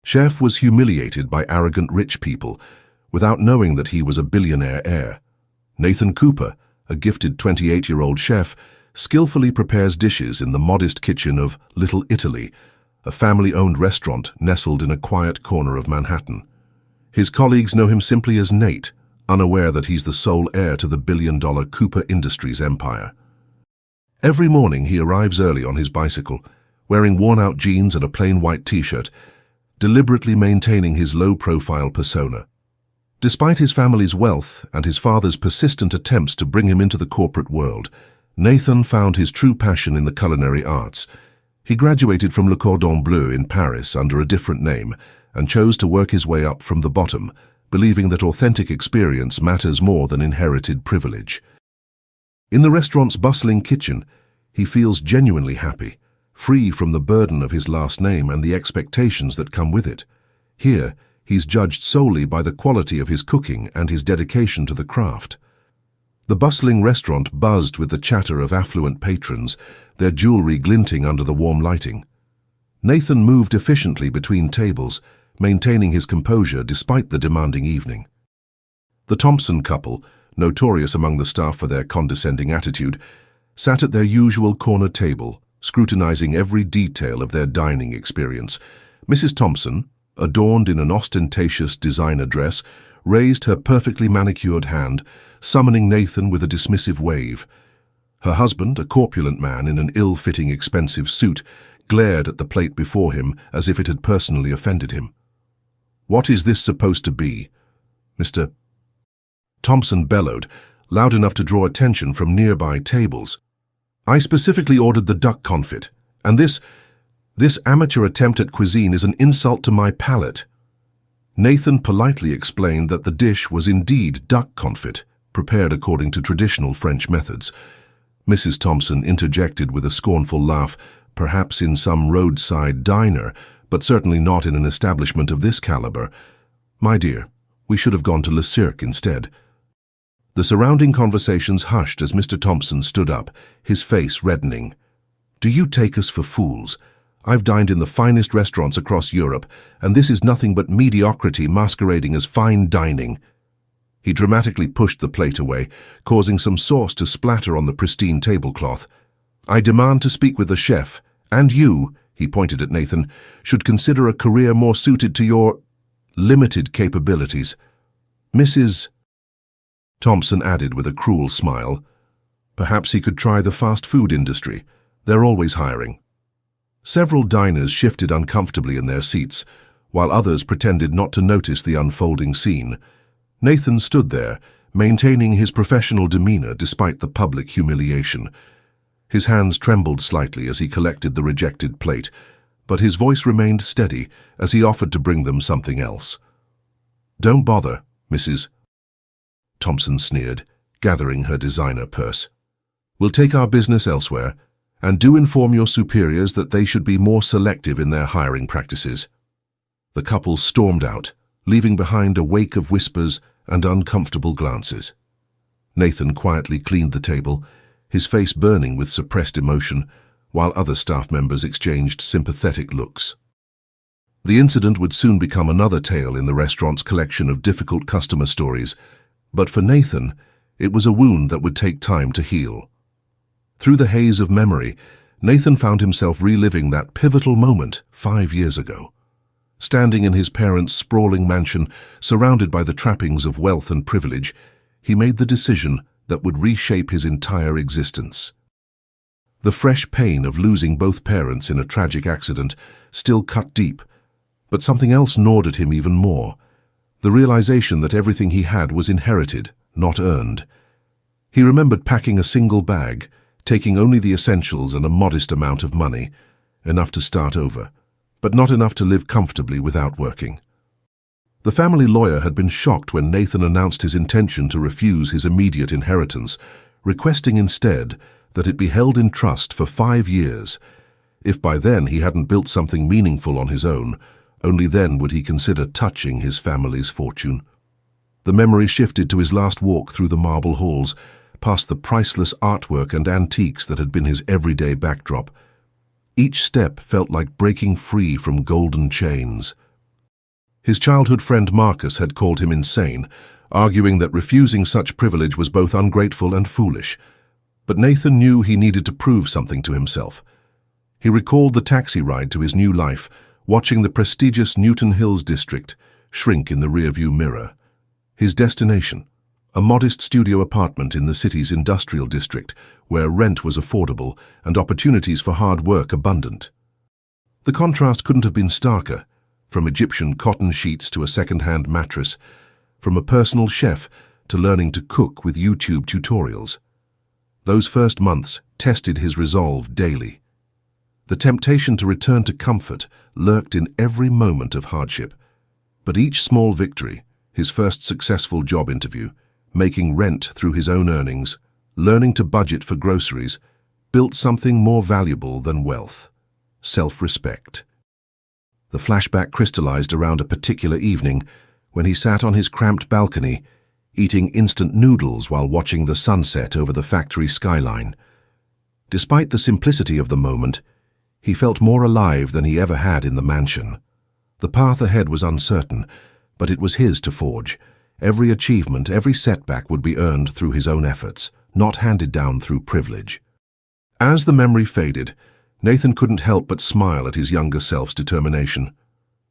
Chef was humiliated by arrogant rich people, without knowing that he was a billionaire heir. Nathan Cooper, a gifted 28-year-old chef, skillfully prepares dishes in the modest kitchen of Little Italy, a family-owned restaurant nestled in a quiet corner of Manhattan. His colleagues know him simply as Nate, unaware that he's the sole heir to the billion-dollar Cooper Industries empire. Every morning he arrives early on his bicycle, wearing worn-out jeans and a plain white t-shirt, deliberately maintaining his low-profile persona. Despite his family's wealth and his father's persistent attempts to bring him into the corporate world, Nathan found his true passion in the culinary arts. He graduated from Le Cordon Bleu in Paris under a different name and chose to work his way up from the bottom, believing that authentic experience matters more than inherited privilege. In the restaurant's bustling kitchen, he feels genuinely happy, free from the burden of his last name and the expectations that come with it. Here, he's judged solely by the quality of his cooking and his dedication to the craft. The bustling restaurant buzzed with the chatter of affluent patrons, their jewelry glinting under the warm lighting. Nathan moved efficiently between tables, maintaining his composure despite the demanding evening. The Thompson couple, notorious among the staff for their condescending attitude, sat at their usual corner table, scrutinizing every detail of their dining experience. Mrs. Thompson, adorned in an ostentatious designer dress, raised her perfectly manicured hand, summoning Nathan with a dismissive wave. Her husband, a corpulent man in an ill-fitting expensive suit, glared at the plate before him as if it had personally offended him. "What is this supposed to be, Mr. Thompson bellowed, loud enough to draw attention from nearby tables. "I specifically ordered the duck confit, and this amateur attempt at cuisine is an insult to my palate." Nathan politely explained that the dish was indeed duck confit, prepared according to traditional French methods. Mrs. Thompson interjected with a scornful laugh, perhaps in some roadside diner, but certainly not in an establishment of this caliber. "My dear, we should have gone to Le Cirque instead." The surrounding conversations hushed as Mr. Thompson stood up, his face reddening. "Do you take us for fools? I've dined in the finest restaurants across Europe, and this is nothing but mediocrity masquerading as fine dining." He dramatically pushed the plate away, causing some sauce to splatter on the pristine tablecloth. "I demand to speak with the chef, and you," he pointed at Nathan, "should consider a career more suited to your limited capabilities." Mrs. Thompson added with a cruel smile, "Perhaps he could try the fast food industry. They're always hiring." Several diners shifted uncomfortably in their seats, while others pretended not to notice the unfolding scene. Nathan stood there, maintaining his professional demeanor despite the public humiliation. His hands trembled slightly as he collected the rejected plate, but his voice remained steady as he offered to bring them something else. "Don't bother, Mrs. Thompson sneered, gathering her designer purse. "We'll take our business elsewhere, and do inform your superiors that they should be more selective in their hiring practices." The couple stormed out, leaving behind a wake of whispers and uncomfortable glances. Nathan quietly cleaned the table, his face burning with suppressed emotion, while other staff members exchanged sympathetic looks. The incident would soon become another tale in the restaurant's collection of difficult customer stories, but for Nathan, it was a wound that would take time to heal. Through the haze of memory, Nathan found himself reliving that pivotal moment 5 years ago. Standing in his parents' sprawling mansion, surrounded by the trappings of wealth and privilege, he made the decision that would reshape his entire existence. The fresh pain of losing both parents in a tragic accident still cut deep, but something else gnawed at him even more: the realization that everything he had was inherited, not earned. He remembered packing a single bag, taking only the essentials and a modest amount of money, enough to start over, but not enough to live comfortably without working. The family lawyer had been shocked when Nathan announced his intention to refuse his immediate inheritance, requesting instead that it be held in trust for 5 years. If by then he hadn't built something meaningful on his own, only then would he consider touching his family's fortune. The memory shifted to his last walk through the marble halls, past the priceless artwork and antiques that had been his everyday backdrop. Each step felt like breaking free from golden chains. His childhood friend Marcus had called him insane, arguing that refusing such privilege was both ungrateful and foolish. But Nathan knew he needed to prove something to himself. He recalled the taxi ride to his new life, watching the prestigious Newton Hills district shrink in the rearview mirror. His destination, a modest studio apartment in the city's industrial district, where rent was affordable and opportunities for hard work abundant. The contrast couldn't have been starker, from Egyptian cotton sheets to a second-hand mattress, from a personal chef to learning to cook with YouTube tutorials. Those first months tested his resolve daily. The temptation to return to comfort lurked in every moment of hardship. But each small victory, his first successful job interview, making rent through his own earnings, learning to budget for groceries, built something more valuable than wealth: self-respect. The flashback crystallized around a particular evening when he sat on his cramped balcony, eating instant noodles while watching the sunset over the factory skyline. Despite the simplicity of the moment, he felt more alive than he ever had in the mansion. The path ahead was uncertain, but it was his to forge. Every achievement, every setback would be earned through his own efforts, not handed down through privilege. As the memory faded, Nathan couldn't help but smile at his younger self's determination.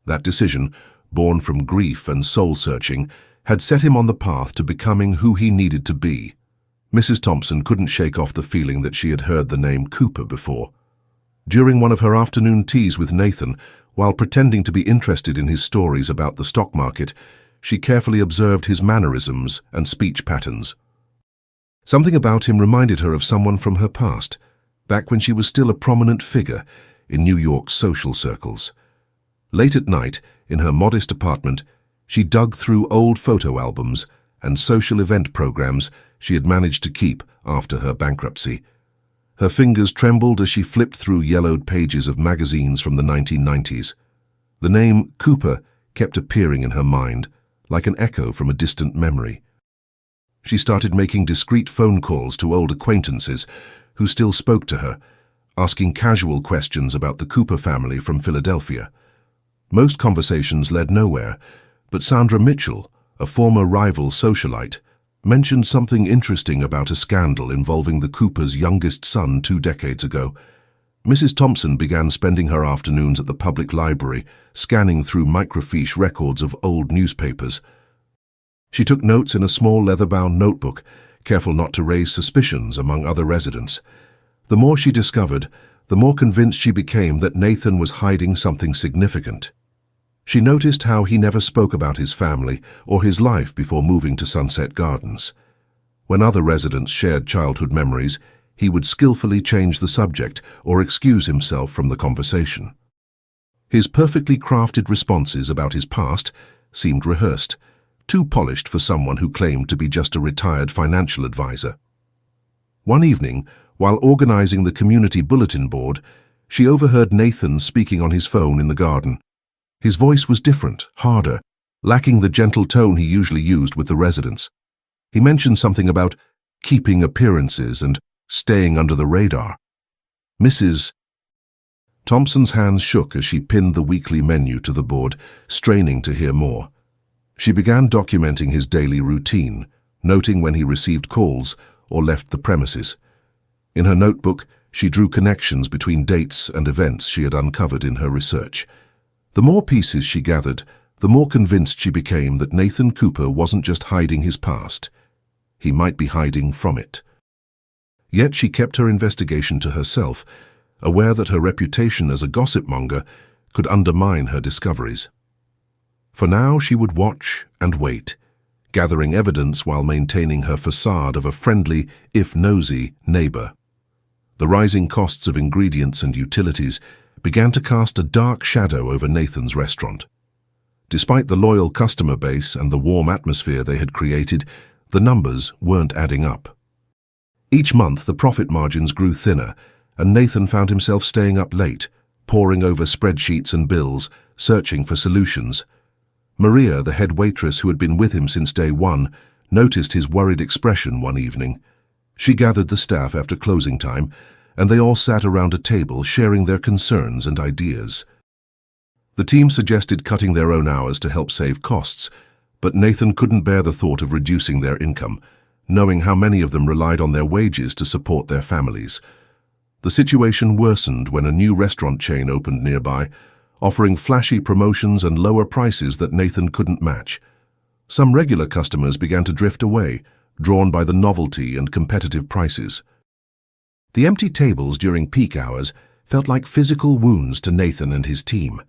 That decision, born from grief and soul-searching, had set him on the path to becoming who he needed to be. Mrs. Thompson couldn't shake off the feeling that she had heard the name Cooper before. During one of her afternoon teas with Nathan, while pretending to be interested in his stories about the stock market, she carefully observed his mannerisms and speech patterns. Something about him reminded her of someone from her past, back when she was still a prominent figure in New York's social circles. Late at night, in her modest apartment, she dug through old photo albums and social event programs she had managed to keep after her bankruptcy. Her fingers trembled as she flipped through yellowed pages of magazines from the 1990s. The name Cooper kept appearing in her mind, like an echo from a distant memory. She started making discreet phone calls to old acquaintances who still spoke to her, asking casual questions about the Cooper family from Philadelphia. Most conversations led nowhere, but Sandra Mitchell, a former rival socialite, mentioned something interesting about a scandal involving the Coopers' youngest son 2 decades ago. Mrs. Thompson began spending her afternoons at the public library, scanning through microfiche records of old newspapers. She took notes in a small leather-bound notebook, careful not to raise suspicions among other residents. The more she discovered, the more convinced she became that Nathan was hiding something significant. She noticed how he never spoke about his family or his life before moving to Sunset Gardens. When other residents shared childhood memories, he would skillfully change the subject or excuse himself from the conversation. His perfectly crafted responses about his past seemed rehearsed, too polished for someone who claimed to be just a retired financial advisor. One evening, while organizing the community bulletin board, she overheard Nathan speaking on his phone in the garden. His voice was different, harder, lacking the gentle tone he usually used with the residents. He mentioned something about keeping appearances and staying under the radar. Mrs. Thompson's hands shook as she pinned the weekly menu to the board, straining to hear more. She began documenting his daily routine, noting when he received calls or left the premises. In her notebook, she drew connections between dates and events she had uncovered in her research. The more pieces she gathered, the more convinced she became that Nathan Cooper wasn't just hiding his past. He might be hiding from it. Yet she kept her investigation to herself, aware that her reputation as a gossip-monger could undermine her discoveries. For now, she would watch and wait, gathering evidence while maintaining her facade of a friendly, if nosy, neighbor. The rising costs of ingredients and utilities began to cast a dark shadow over Nathan's restaurant. Despite the loyal customer base and the warm atmosphere they had created, the numbers weren't adding up. Each month, the profit margins grew thinner, and Nathan found himself staying up late, poring over spreadsheets and bills, searching for solutions. Maria, the head waitress who had been with him since day one, noticed his worried expression one evening. She gathered the staff after closing time, and they all sat around a table sharing their concerns and ideas. The team suggested cutting their own hours to help save costs, but Nathan couldn't bear the thought of reducing their income, knowing how many of them relied on their wages to support their families. The situation worsened when a new restaurant chain opened nearby, offering flashy promotions and lower prices that Nathan couldn't match. Some regular customers began to drift away, drawn by the novelty and competitive prices. The empty tables during peak hours felt like physical wounds to Nathan and his team.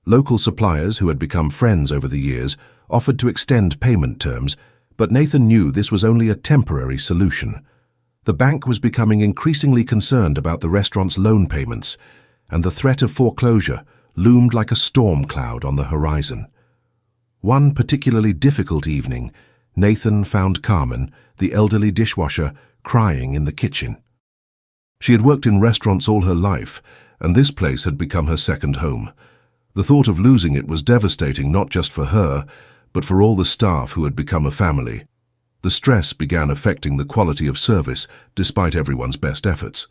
Local suppliers who had become friends over the years offered to extend payment terms, but Nathan knew this was only a temporary solution. The bank was becoming increasingly concerned about the restaurant's loan payments, and the threat of foreclosure loomed like a storm cloud on the horizon. One particularly difficult evening, Nathan found Carmen, the elderly dishwasher, crying in the kitchen. She had worked in restaurants all her life, and this place had become her second home. The thought of losing it was devastating not just for her, but for all the staff who had become a family. The stress began affecting the quality of service, despite everyone's best efforts.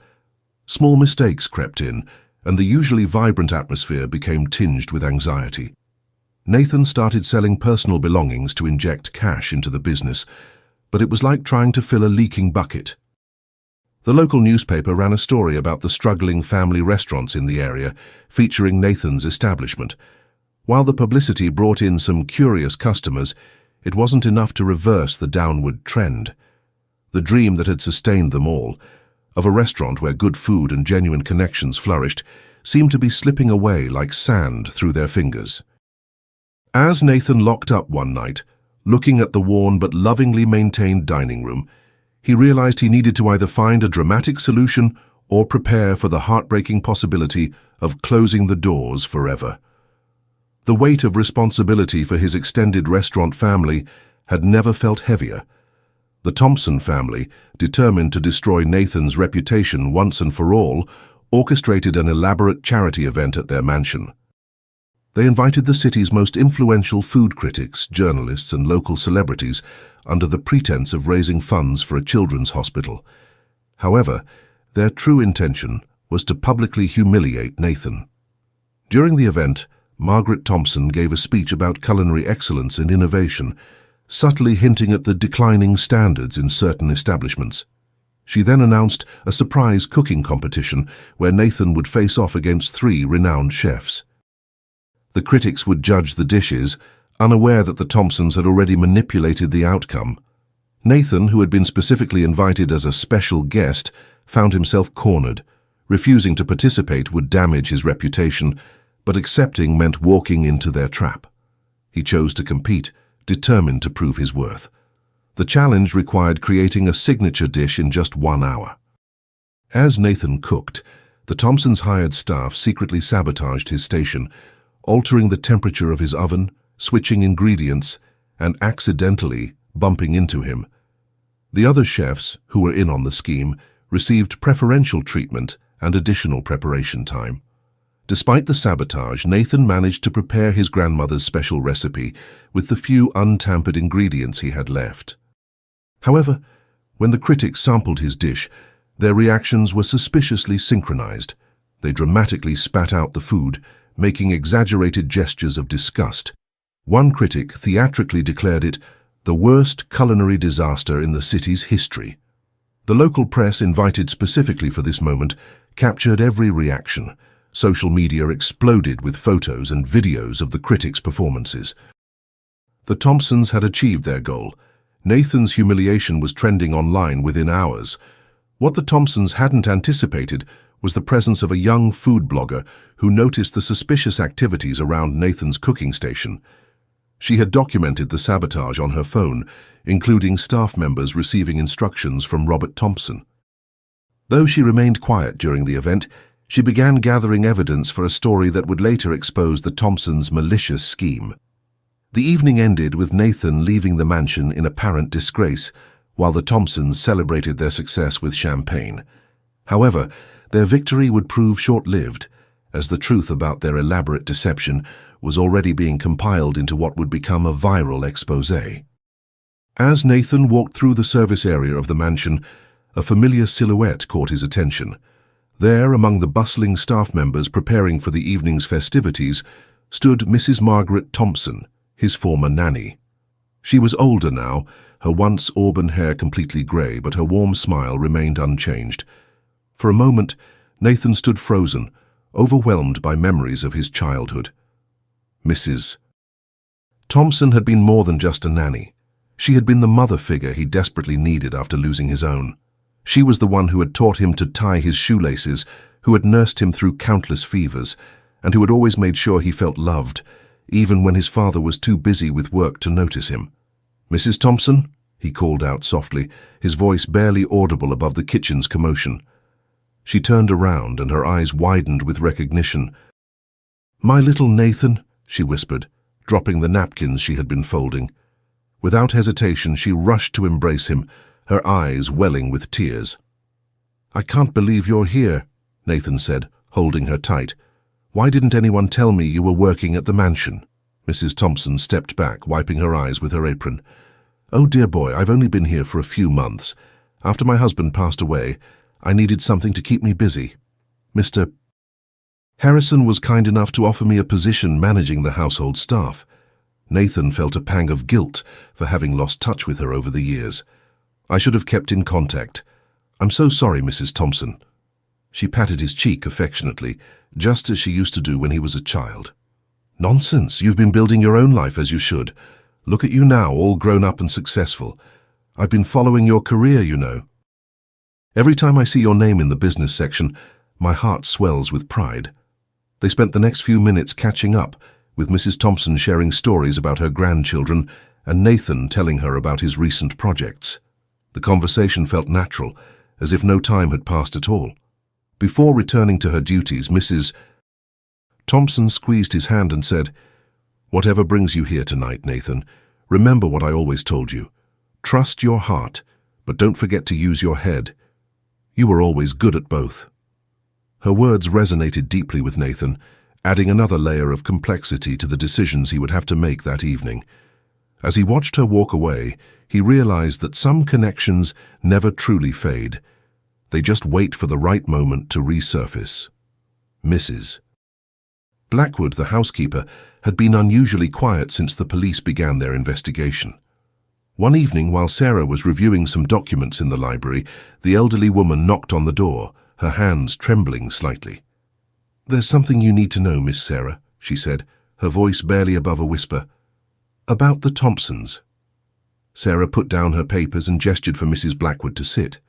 Small mistakes crept in, and the usually vibrant atmosphere became tinged with anxiety. Nathan started selling personal belongings to inject cash into the business, but it was like trying to fill a leaking bucket. The local newspaper ran a story about the struggling family restaurants in the area, featuring Nathan's establishment. While the publicity brought in some curious customers, it wasn't enough to reverse the downward trend. The dream that had sustained them all, of a restaurant where good food and genuine connections flourished, seemed to be slipping away like sand through their fingers. As Nathan locked up one night, looking at the worn but lovingly maintained dining room, he realized he needed to either find a dramatic solution or prepare for the heartbreaking possibility of closing the doors forever. The weight of responsibility for his extended restaurant family had never felt heavier. The Thompson family, determined to destroy Nathan's reputation once and for all, orchestrated an elaborate charity event at their mansion. They invited the city's most influential food critics, journalists, and local celebrities under the pretense of raising funds for a children's hospital. However, their true intention was to publicly humiliate Nathan. During the event, Margaret Thompson gave a speech about culinary excellence and innovation, subtly hinting at the declining standards in certain establishments. She then announced a surprise cooking competition where Nathan would face off against 3 renowned chefs. The critics would judge the dishes, unaware that the Thompsons had already manipulated the outcome. Nathan, who had been specifically invited as a special guest, found himself cornered. Refusing to participate would damage his reputation, but accepting meant walking into their trap. He chose to compete, determined to prove his worth. The challenge required creating a signature dish in just 1 hour. As Nathan cooked, the Thompsons' hired staff secretly sabotaged his station, altering the temperature of his oven, switching ingredients, and accidentally bumping into him. The other chefs, who were in on the scheme, received preferential treatment and additional preparation time. Despite the sabotage, Nathan managed to prepare his grandmother's special recipe with the few untampered ingredients he had left. However, when the critics sampled his dish, their reactions were suspiciously synchronized. They dramatically spat out the food, making exaggerated gestures of disgust. One critic theatrically declared it the worst culinary disaster in the city's history. The local press, invited specifically for this moment, captured every reaction. Social media exploded with photos and videos of the critics' performances. The Thompsons had achieved their goal. Nathan's humiliation was trending online within hours. What the Thompsons hadn't anticipated was the presence of a young food blogger who noticed the suspicious activities around Nathan's cooking station. She had documented the sabotage on her phone, including staff members receiving instructions from Robert Thompson. Though she remained quiet during the event, she began gathering evidence for a story that would later expose the Thompsons' malicious scheme. The evening ended with Nathan leaving the mansion in apparent disgrace, while the Thompsons celebrated their success with champagne. However, their victory would prove short-lived, as the truth about their elaborate deception was already being compiled into what would become a viral exposé. As Nathan walked through the service area of the mansion, a familiar silhouette caught his attention. There, among the bustling staff members preparing for the evening's festivities, stood Mrs. Margaret Thompson, his former nanny. She was older now, her once auburn hair completely grey, but her warm smile remained unchanged. For a moment, Nathan stood frozen, overwhelmed by memories of his childhood. Mrs. Thompson had been more than just a nanny. She had been the mother figure he desperately needed after losing his own. She was the one who had taught him to tie his shoelaces, who had nursed him through countless fevers, and who had always made sure he felt loved, even when his father was too busy with work to notice him. "Mrs. Thompson?" he called out softly, his voice barely audible above the kitchen's commotion. She turned around and her eyes widened with recognition. "My little Nathan," she whispered, dropping the napkins she had been folding. Without hesitation, she rushed to embrace him, her eyes welling with tears. "I can't believe you're here," Nathan said, holding her tight. "Why didn't anyone tell me you were working at the mansion?" Mrs. Thompson stepped back, wiping her eyes with her apron. "Oh, dear boy, I've only been here for a few months. After my husband passed away, I needed something to keep me busy. Mr. Harrison was kind enough to offer me a position managing the household staff." Nathan felt a pang of guilt for having lost touch with her over the years. "I should have kept in contact. I'm so sorry, Mrs. Thompson." She patted his cheek affectionately, just as she used to do when he was a child. "Nonsense, you've been building your own life as you should. Look at you now, all grown up and successful. I've been following your career, you know. Every time I see your name in the business section, my heart swells with pride." They spent the next few minutes catching up, with Mrs. Thompson sharing stories about her grandchildren and Nathan telling her about his recent projects. The conversation felt natural, as if no time had passed at all. Before returning to her duties, Mrs. Thompson squeezed his hand and said, "Whatever brings you here tonight, Nathan, remember what I always told you. Trust your heart, but don't forget to use your head. You were always good at both." Her words resonated deeply with Nathan, adding another layer of complexity to the decisions he would have to make that evening. As he watched her walk away, he realized that some connections never truly fade. They just wait for the right moment to resurface. Mrs. Blackwood, the housekeeper, had been unusually quiet since the police began their investigation. One evening, while Sarah was reviewing some documents in the library, the elderly woman knocked on the door, her hands trembling slightly. "There's something you need to know, Miss Sarah," she said, her voice barely above a whisper. "About the Thompsons." Sarah put down her papers and gestured for Mrs. Blackwood to sit.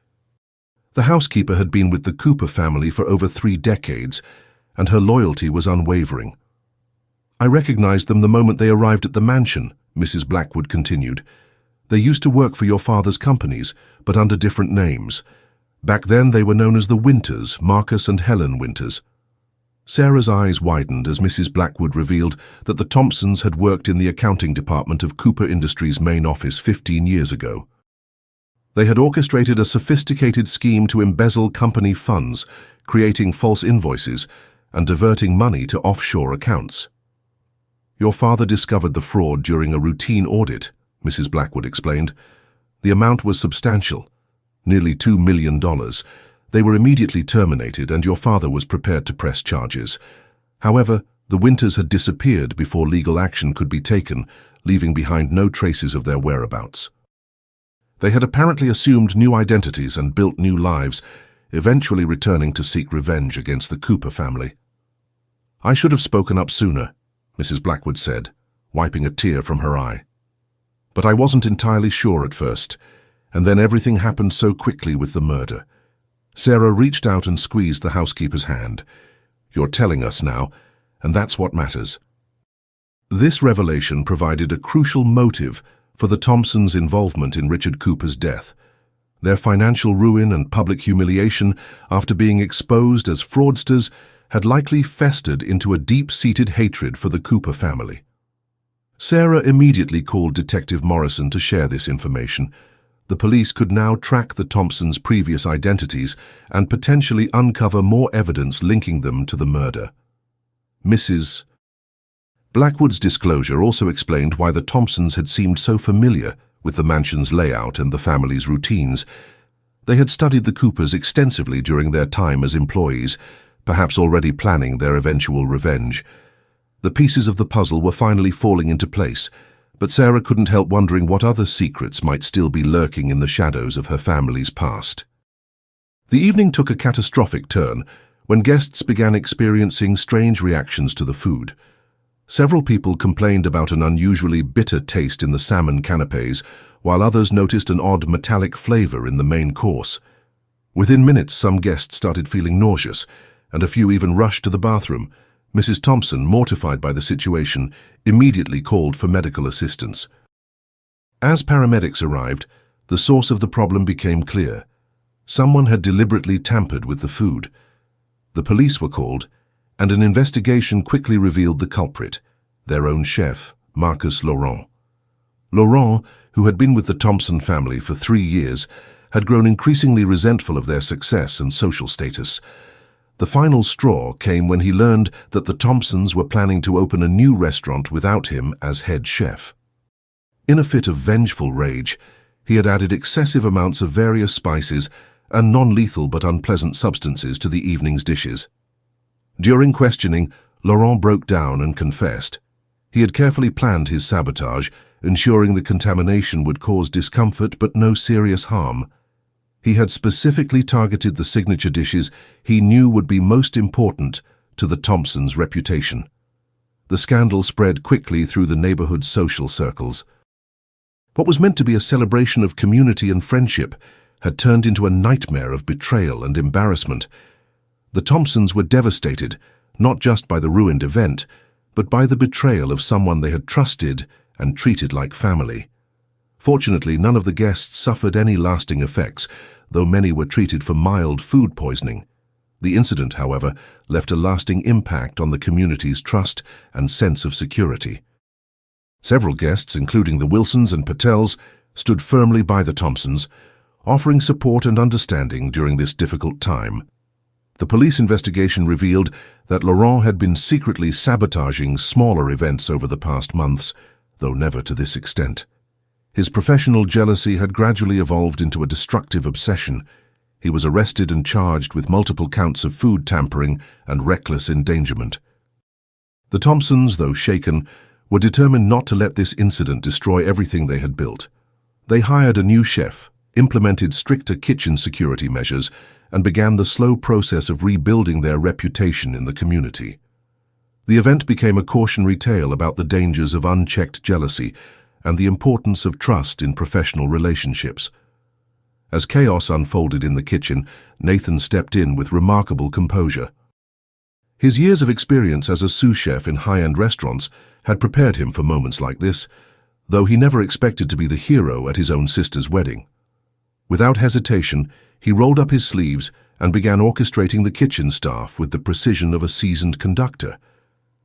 The housekeeper had been with the Cooper family for over 3 decades, and her loyalty was unwavering. "I recognized them the moment they arrived at the mansion," Mrs. Blackwood continued. "They used to work for your father's companies, but under different names. Back then they were known as the Winters, Marcus and Helen Winters." Sarah's eyes widened as Mrs. Blackwood revealed that the Thompsons had worked in the accounting department of Cooper Industries' main office 15 years ago. They had orchestrated a sophisticated scheme to embezzle company funds, creating false invoices and diverting money to offshore accounts. "Your father discovered the fraud during a routine audit," Mrs. Blackwood explained. "The amount was substantial, nearly $2 million. They were immediately terminated, and your father was prepared to press charges. However, the Winters had disappeared before legal action could be taken, leaving behind no traces of their whereabouts. They had apparently assumed new identities and built new lives, eventually returning to seek revenge against the Cooper family." "I should have spoken up sooner," Mrs. Blackwood said, wiping a tear from her eye. "But I wasn't entirely sure at first, and then everything happened so quickly with the murder." Sarah reached out and squeezed the housekeeper's hand. "You're telling us now, and that's what matters." This revelation provided a crucial motive for the Thompsons' involvement in Richard Cooper's death. Their financial ruin and public humiliation after being exposed as fraudsters had likely festered into a deep-seated hatred for the Cooper family. Sarah immediately called Detective Morrison to share this information. The police could now track the Thompsons' previous identities and potentially uncover more evidence linking them to the murder. Mrs. Blackwood's disclosure also explained why the Thompsons had seemed so familiar with the mansion's layout and the family's routines. They had studied the Coopers extensively during their time as employees, perhaps already planning their eventual revenge. The pieces of the puzzle were finally falling into place, but Sarah couldn't help wondering what other secrets might still be lurking in the shadows of her family's past. The evening took a catastrophic turn when guests began experiencing strange reactions to the food. Several people complained about an unusually bitter taste in the salmon canapés, while others noticed an odd metallic flavor in the main course. Within minutes, some guests started feeling nauseous, and a few even rushed to the bathroom. Mrs. Thompson, mortified by the situation, immediately called for medical assistance. As paramedics arrived, the source of the problem became clear. Someone had deliberately tampered with the food. The police were called, and an investigation quickly revealed the culprit, their own chef, Marcus Laurent. Laurent, who had been with the Thompson family for 3 years, had grown increasingly resentful of their success and social status. The final straw came when he learned that the Thompsons were planning to open a new restaurant without him as head chef. In a fit of vengeful rage, he had added excessive amounts of various spices and non-lethal but unpleasant substances to the evening's dishes. During questioning, Laurent broke down and confessed. He had carefully planned his sabotage, ensuring the contamination would cause discomfort but no serious harm. He had specifically targeted the signature dishes he knew would be most important to the Thompsons' reputation. The scandal spread quickly through the neighborhood's social circles. What was meant to be a celebration of community and friendship had turned into a nightmare of betrayal and embarrassment. The Thompsons were devastated, not just by the ruined event, but by the betrayal of someone they had trusted and treated like family. Fortunately, none of the guests suffered any lasting effects, though many were treated for mild food poisoning. The incident, however, left a lasting impact on the community's trust and sense of security. Several guests, including the Wilsons and Patels, stood firmly by the Thompsons, offering support and understanding during this difficult time. The police investigation revealed that Laurent had been secretly sabotaging smaller events over the past months, though never to this extent. His professional jealousy had gradually evolved into a destructive obsession. He was arrested and charged with multiple counts of food tampering and reckless endangerment. The Thompsons, though shaken, were determined not to let this incident destroy everything they had built. They hired a new chef, implemented stricter kitchen security measures, and began the slow process of rebuilding their reputation in the community. The event became a cautionary tale about the dangers of unchecked jealousy and the importance of trust in professional relationships. As chaos unfolded in the kitchen, Nathan stepped in with remarkable composure. His years of experience as a sous chef in high-end restaurants had prepared him for moments like this, though he never expected to be the hero at his own sister's wedding. Without hesitation, he rolled up his sleeves and began orchestrating the kitchen staff with the precision of a seasoned conductor.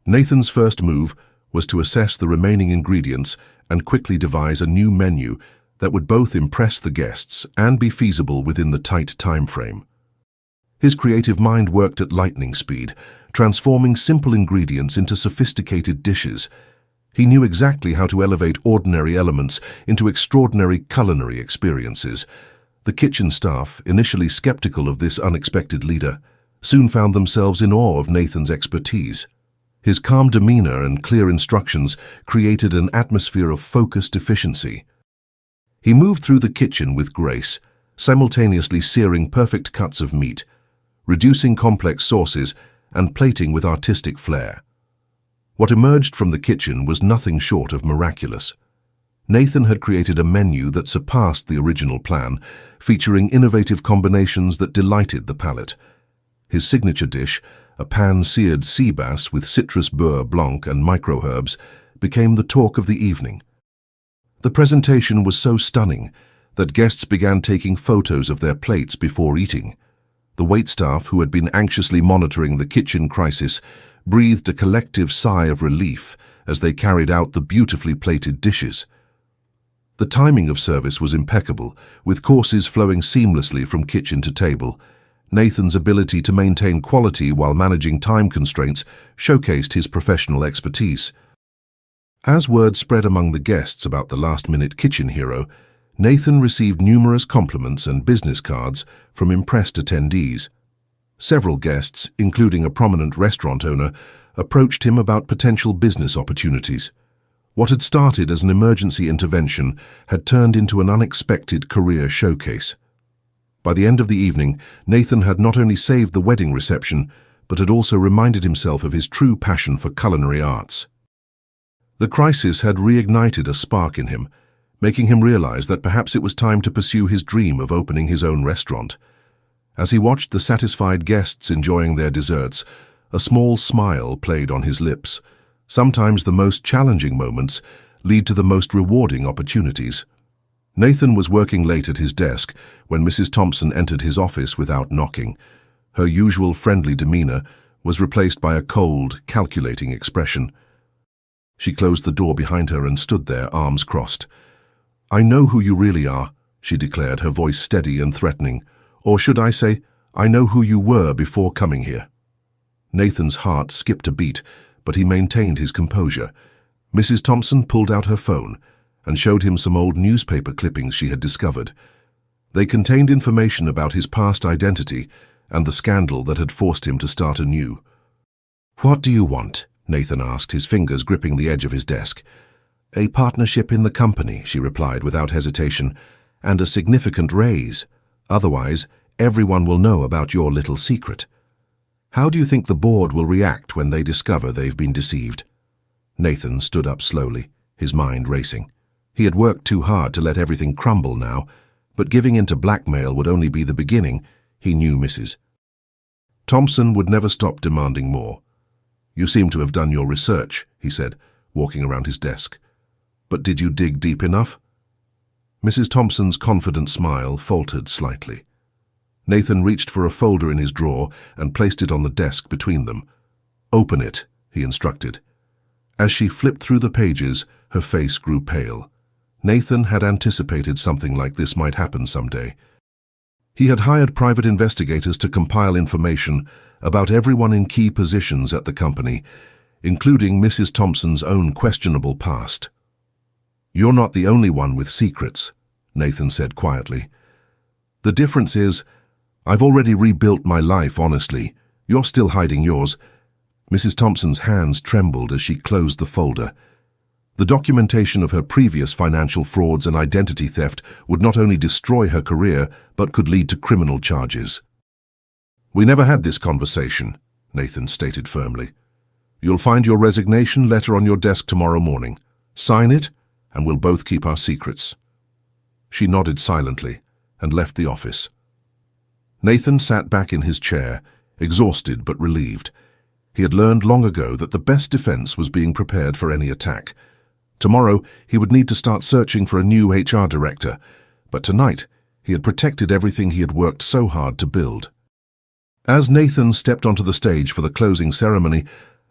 Nathan's first move was to assess the remaining ingredients and quickly devise a new menu that would both impress the guests and be feasible within the tight time frame. His creative mind worked at lightning speed, transforming simple ingredients into sophisticated dishes. He knew exactly how to elevate ordinary elements into extraordinary culinary experiences. The kitchen staff, initially skeptical of this unexpected leader, soon found themselves in awe of Nathan's expertise. His calm demeanor and clear instructions created an atmosphere of focused efficiency. He moved through the kitchen with grace, simultaneously searing perfect cuts of meat, reducing complex sauces, and plating with artistic flair. What emerged from the kitchen was nothing short of miraculous. Nathan had created a menu that surpassed the original plan, featuring innovative combinations that delighted the palate. His signature dish, a pan-seared sea bass with citrus beurre blanc and micro-herbs, became the talk of the evening. The presentation was so stunning that guests began taking photos of their plates before eating. The waitstaff, who had been anxiously monitoring the kitchen crisis, breathed a collective sigh of relief as they carried out the beautifully plated dishes. The timing of service was impeccable, with courses flowing seamlessly from kitchen to table. Nathan's ability to maintain quality while managing time constraints showcased his professional expertise. As word spread among the guests about the last-minute kitchen hero, Nathan received numerous compliments and business cards from impressed attendees. Several guests, including a prominent restaurant owner, approached him about potential business opportunities. What had started as an emergency intervention had turned into an unexpected career showcase. By the end of the evening, Nathan had not only saved the wedding reception, but had also reminded himself of his true passion for culinary arts. The crisis had reignited a spark in him, making him realize that perhaps it was time to pursue his dream of opening his own restaurant. As he watched the satisfied guests enjoying their desserts, a small smile played on his lips. Sometimes the most challenging moments lead to the most rewarding opportunities. Nathan was working late at his desk when Mrs. Thompson entered his office without knocking. Her usual friendly demeanor was replaced by a cold, calculating expression. She closed the door behind her and stood there, arms crossed. "I know who you really are," she declared, her voice steady and threatening. "Or should I say, I know who you were before coming here." Nathan's heart skipped a beat, but he maintained his composure. Mrs. Thompson pulled out her phone and showed him some old newspaper clippings she had discovered. They contained information about his past identity and the scandal that had forced him to start anew. "What do you want?" Nathan asked, his fingers gripping the edge of his desk. "A partnership in the company," she replied without hesitation, "and a significant raise. Otherwise, everyone will know about your little secret. How do you think the board will react when they discover they've been deceived?" Nathan stood up slowly, his mind racing. He had worked too hard to let everything crumble now, but giving in to blackmail would only be the beginning. He knew Mrs. Thompson would never stop demanding more. "You seem to have done your research," he said, walking around his desk. "But did you dig deep enough?" Mrs. Thompson's confident smile faltered slightly. Nathan reached for a folder in his drawer and placed it on the desk between them. "Open it," he instructed. As she flipped through the pages, her face grew pale. Nathan had anticipated something like this might happen someday. He had hired private investigators to compile information about everyone in key positions at the company, including Mrs. Thompson's own questionable past. "You're not the only one with secrets," Nathan said quietly. "The difference is, I've already rebuilt my life honestly. You're still hiding yours." Mrs. Thompson's hands trembled as she closed the folder. The documentation of her previous financial frauds and identity theft would not only destroy her career, but could lead to criminal charges. "We never had this conversation," Nathan stated firmly. "You'll find your resignation letter on your desk tomorrow morning. Sign it, and we'll both keep our secrets." She nodded silently and left the office. Nathan sat back in his chair, exhausted but relieved. He had learned long ago that the best defense was being prepared for any attack. Tomorrow, he would need to start searching for a new HR director, but tonight, he had protected everything he had worked so hard to build. As Nathan stepped onto the stage for the closing ceremony,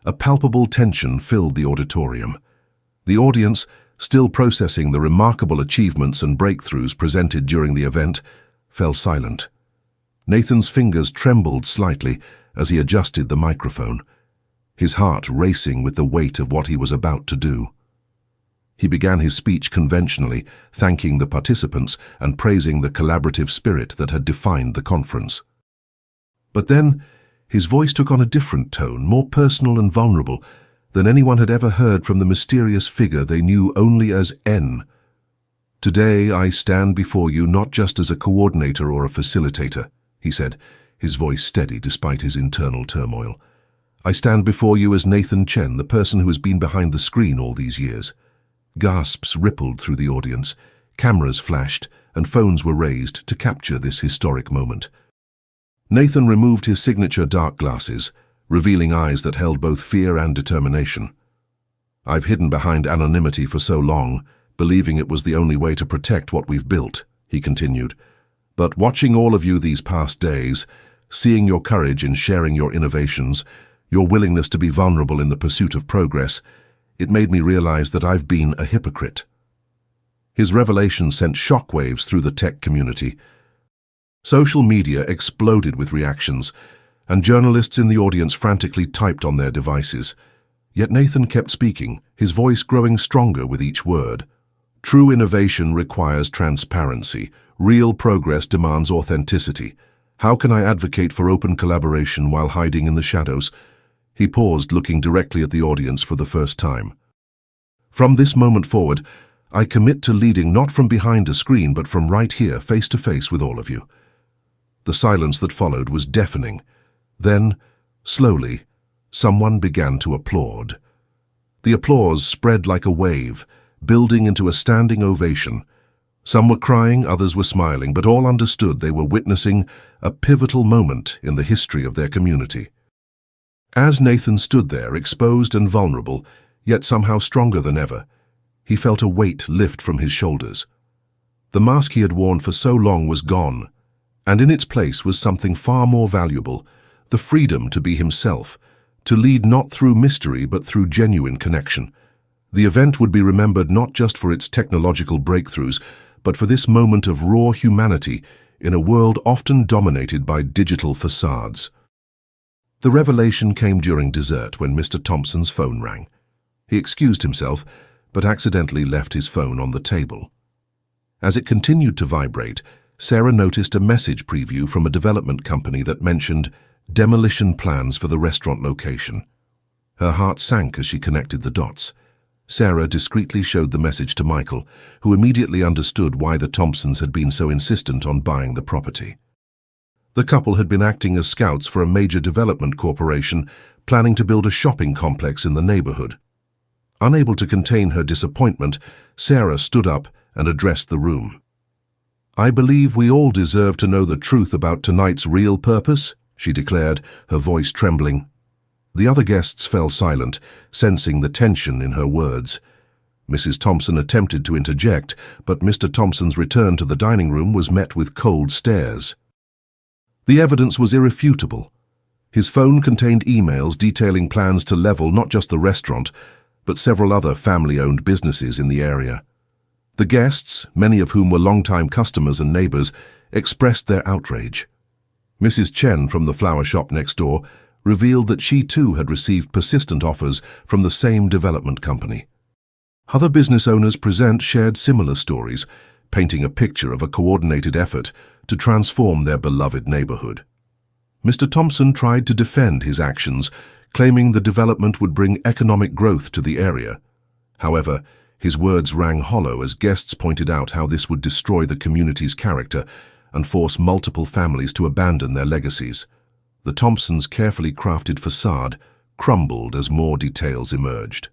a palpable tension filled the auditorium. The audience, still processing the remarkable achievements and breakthroughs presented during the event, fell silent. Nathan's fingers trembled slightly as he adjusted the microphone, his heart racing with the weight of what he was about to do. He began his speech conventionally, thanking the participants and praising the collaborative spirit that had defined the conference. But then, his voice took on a different tone, more personal and vulnerable than anyone had ever heard from the mysterious figure they knew only as N. "Today I stand before you not just as a coordinator or a facilitator," he said, his voice steady despite his internal turmoil. "I stand before you as Nathan Chen, the person who has been behind the screen all these years." Gasps rippled through the audience, cameras flashed, and phones were raised to capture this historic moment. Nathan removed his signature dark glasses, revealing eyes that held both fear and determination. "I've hidden behind anonymity for so long, believing it was the only way to protect what we've built," he continued. "But watching all of you these past days, seeing your courage in sharing your innovations, your willingness to be vulnerable in the pursuit of progress, it made me realize that I've been a hypocrite." His revelation sent shockwaves through the tech community. Social media exploded with reactions, and journalists in the audience frantically typed on their devices. Yet Nathan kept speaking, his voice growing stronger with each word. "True innovation requires transparency. Real progress demands authenticity. How can I advocate for open collaboration while hiding in the shadows?" He paused, looking directly at the audience for the first time. "From this moment forward, I commit to leading not from behind a screen, but from right here, face to face with all of you." The silence that followed was deafening. Then, slowly, someone began to applaud. The applause spread like a wave, building into a standing ovation. Some were crying, others were smiling, but all understood they were witnessing a pivotal moment in the history of their community. As Nathan stood there, exposed and vulnerable, yet somehow stronger than ever, he felt a weight lift from his shoulders. The mask he had worn for so long was gone, and in its place was something far more valuable: the freedom to be himself, to lead not through mystery but through genuine connection. The event would be remembered not just for its technological breakthroughs, but for this moment of raw humanity in a world often dominated by digital facades. The revelation came during dessert when Mr. Thompson's phone rang. He excused himself, but accidentally left his phone on the table. As it continued to vibrate, Sarah noticed a message preview from a development company that mentioned demolition plans for the restaurant location. Her heart sank as she connected the dots. Sarah discreetly showed the message to Michael, who immediately understood why the Thompsons had been so insistent on buying the property. The couple had been acting as scouts for a major development corporation, planning to build a shopping complex in the neighborhood. Unable to contain her disappointment, Sarah stood up and addressed the room. "I believe we all deserve to know the truth about tonight's real purpose," she declared, her voice trembling. The other guests fell silent, sensing the tension in her words. Mrs. Thompson attempted to interject, but Mr. Thompson's return to the dining room was met with cold stares. The evidence was irrefutable. His phone contained emails detailing plans to level not just the restaurant, but several other family-owned businesses in the area. The guests, many of whom were longtime customers and neighbors, expressed their outrage. Mrs. Chen from the flower shop next door revealed that she too had received persistent offers from the same development company. Other business owners present shared similar stories, painting a picture of a coordinated effort to transform their beloved neighborhood. Mr. Thompson tried to defend his actions, claiming the development would bring economic growth to the area. However, his words rang hollow as guests pointed out how this would destroy the community's character and force multiple families to abandon their legacies. The Thompsons' carefully crafted facade crumbled as more details emerged.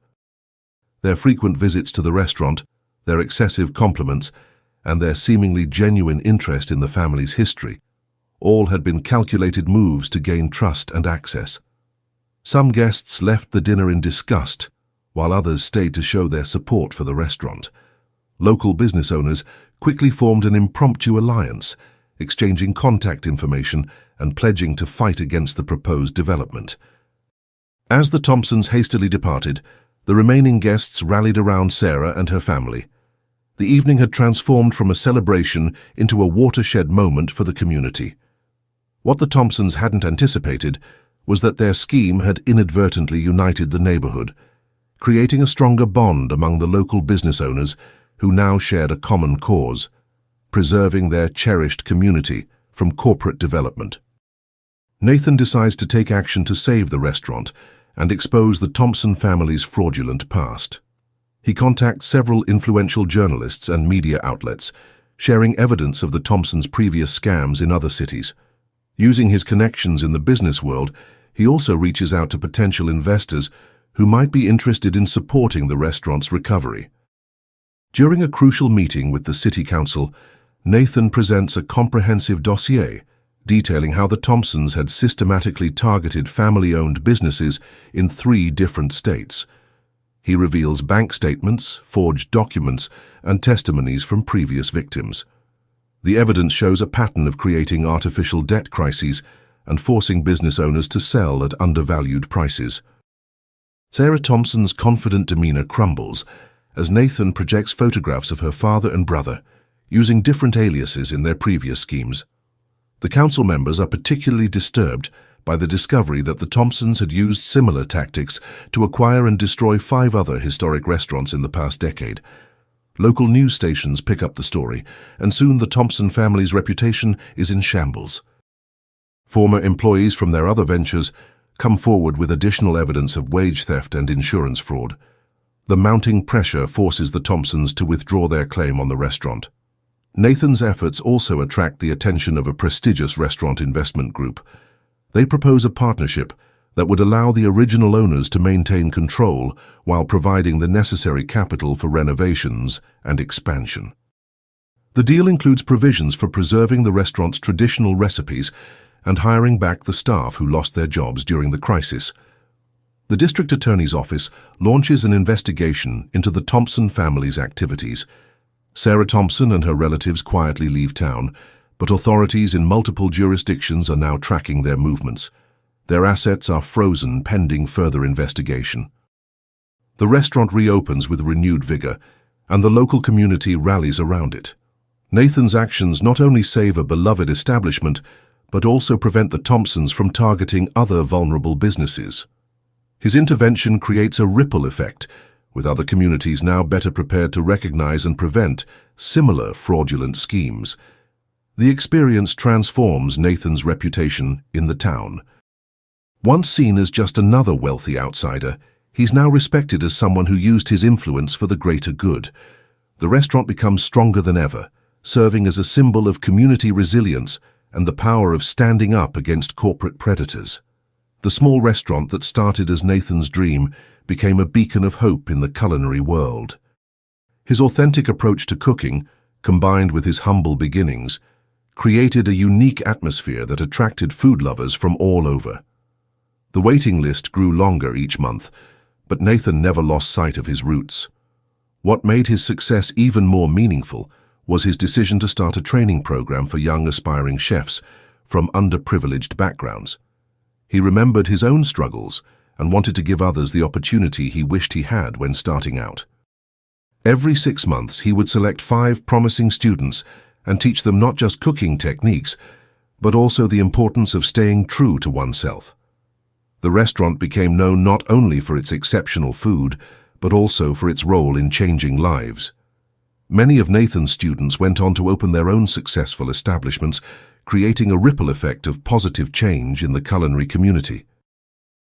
Their frequent visits to the restaurant, their excessive compliments, and their seemingly genuine interest in the family's history, all had been calculated moves to gain trust and access. Some guests left the dinner in disgust, while others stayed to show their support for the restaurant. Local business owners quickly formed an impromptu alliance, exchanging contact information and pledging to fight against the proposed development. As the Thompsons hastily departed, the remaining guests rallied around Sarah and her family. The evening had transformed from a celebration into a watershed moment for the community. What the Thompsons hadn't anticipated was that their scheme had inadvertently united the neighborhood, creating a stronger bond among the local business owners who now shared a common cause: preserving their cherished community from corporate development. Nathan decides to take action to save the restaurant and expose the Thompson family's fraudulent past. He contacts several influential journalists and media outlets, sharing evidence of the Thompsons' previous scams in other cities. Using his connections in the business world, he also reaches out to potential investors who might be interested in supporting the restaurant's recovery. During a crucial meeting with the city council, Nathan presents a comprehensive dossier detailing how the Thompsons had systematically targeted family-owned businesses in 3 different states. He reveals bank statements, forged documents, and testimonies from previous victims. The evidence shows a pattern of creating artificial debt crises and forcing business owners to sell at undervalued prices. Sarah Thompson's confident demeanor crumbles as Nathan projects photographs of her father and brother, using different aliases in their previous schemes. The council members are particularly disturbed by the discovery that the Thompsons had used similar tactics to acquire and destroy 5 other historic restaurants in the past decade. Local news stations pick up the story, and soon the Thompson family's reputation is in shambles. Former employees from their other ventures come forward with additional evidence of wage theft and insurance fraud. The mounting pressure forces the Thompsons to withdraw their claim on the restaurant. Nathan's efforts also attract the attention of a prestigious restaurant investment group. They propose a partnership that would allow the original owners to maintain control while providing the necessary capital for renovations and expansion. The deal includes provisions for preserving the restaurant's traditional recipes and hiring back the staff who lost their jobs during the crisis. The district attorney's office launches an investigation into the Thompson family's activities. Sarah Thompson and her relatives quietly leave town, but authorities in multiple jurisdictions are now tracking their movements. Their assets are frozen pending further investigation. The restaurant reopens with renewed vigor, and the local community rallies around it. Nathan's actions not only save a beloved establishment, but also prevent the Thompsons from targeting other vulnerable businesses. His intervention creates a ripple effect, with other communities now better prepared to recognize and prevent similar fraudulent schemes. The experience transforms Nathan's reputation in the town. Once seen as just another wealthy outsider, he's now respected as someone who used his influence for the greater good. The restaurant becomes stronger than ever, serving as a symbol of community resilience and the power of standing up against corporate predators. The small restaurant that started as Nathan's dream became a beacon of hope in the culinary world. His authentic approach to cooking, combined with his humble beginnings, created a unique atmosphere that attracted food lovers from all over. The waiting list grew longer each month, but Nathan never lost sight of his roots. What made his success even more meaningful was his decision to start a training program for young aspiring chefs from underprivileged backgrounds. He remembered his own struggles and wanted to give others the opportunity he wished he had when starting out. Every 6 months, he would select 5 promising students and teach them not just cooking techniques, but also the importance of staying true to oneself. The restaurant became known not only for its exceptional food, but also for its role in changing lives. Many of Nathan's students went on to open their own successful establishments, creating a ripple effect of positive change in the culinary community.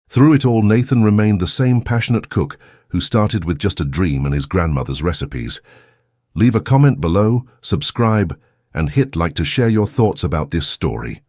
Through it all, Nathan remained the same passionate cook who started with just a dream and his grandmother's recipes. Leave a comment below, subscribe, and hit like to share your thoughts about this story.